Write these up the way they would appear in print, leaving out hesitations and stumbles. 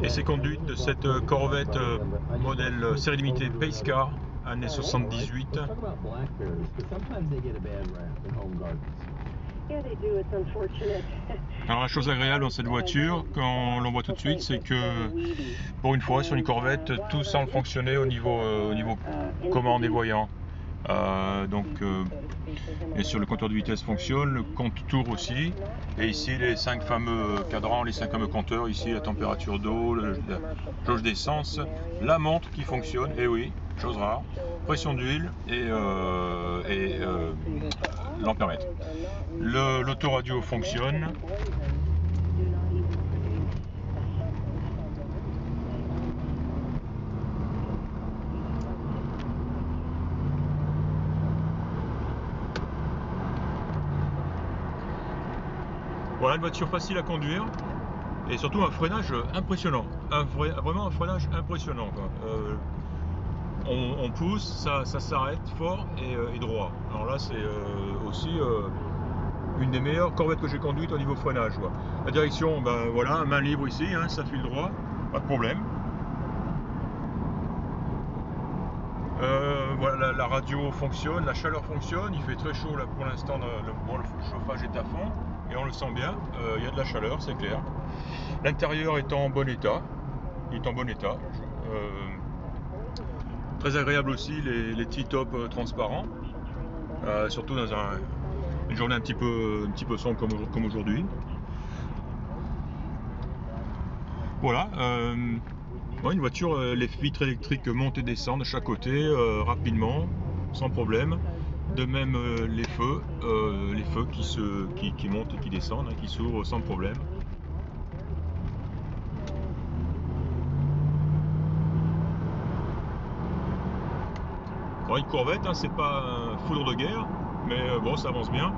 Et c'est conduite de cette Corvette modèle série limitée Pace Car, année 78. Alors la chose agréable dans cette voiture, quand l'on voit tout de suite, c'est que pour une fois sur une Corvette, tout semble fonctionner au niveau commande et voyant. Et sur le compteur de vitesse fonctionne, le compte-tour aussi, et ici les 5 fameux cadrans, les 5 fameux compteurs, ici la température d'eau, la jauge d'essence, la montre qui fonctionne, et oui, chose rare, pression d'huile et l'ampèremètre. L'autoradio fonctionne. Voilà, une voiture facile à conduire et surtout un freinage impressionnant, vraiment un freinage impressionnant, quoi. On pousse, ça s'arrête fort et droit. Alors là c'est aussi une des meilleures Corvettes que j'ai conduites au niveau freinage, quoi. La direction, ben voilà, main libre ici, hein, ça file droit, pas de problème. Voilà, la radio fonctionne, la chaleur fonctionne, il fait très chaud là pour l'instant, le chauffage est à fond et on le sent bien, il y a de la chaleur, c'est clair. L'intérieur est en bon état, très agréable aussi les T-top transparents, surtout dans une journée un petit peu sombre comme aujourd'hui. Voilà, une voiture, les vitres électriques montent et descendent de chaque côté rapidement, sans problème. De même les feux qui montent et qui descendent, hein, qui s'ouvrent sans problème. Bon, une Corvette, hein, c'est pas un foudre de guerre, mais bon, ça avance bien.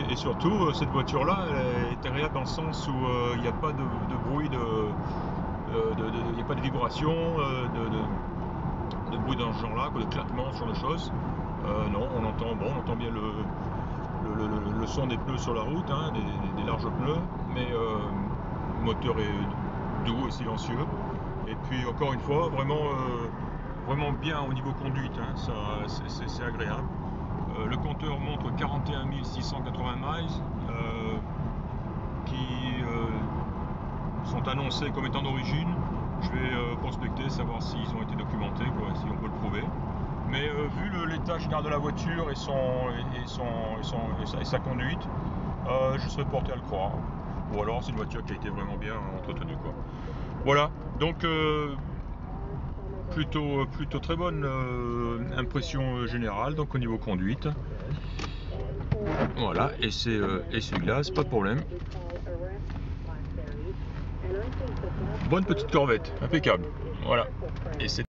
Et surtout, cette voiture-là, elle est agréable dans le sens où il n'y a pas de bruit, il n'y a pas de vibration, de bruit dans ce genre-là, de claquement, ce genre de choses. Non, on entend bien le son des pneus sur la route, hein, des larges pneus, mais le moteur est doux et silencieux. Et puis encore une fois, vraiment bien au niveau conduite, hein, c'est agréable. Le compteur montre 41 680 miles qui sont annoncés comme étant d'origine. Je vais prospecter, savoir s'ils ont été documentés, quoi, si on peut le prouver. Mais vu l'état général de la voiture et sa conduite, je serais porté à le croire. Ou alors c'est une voiture qui a été vraiment bien entretenue, quoi. Voilà, donc plutôt très bonne impression générale, donc au niveau conduite. Voilà, et c'est essuie-glace, pas de problème. Bonne petite Corvette, impeccable. Voilà. Et c'est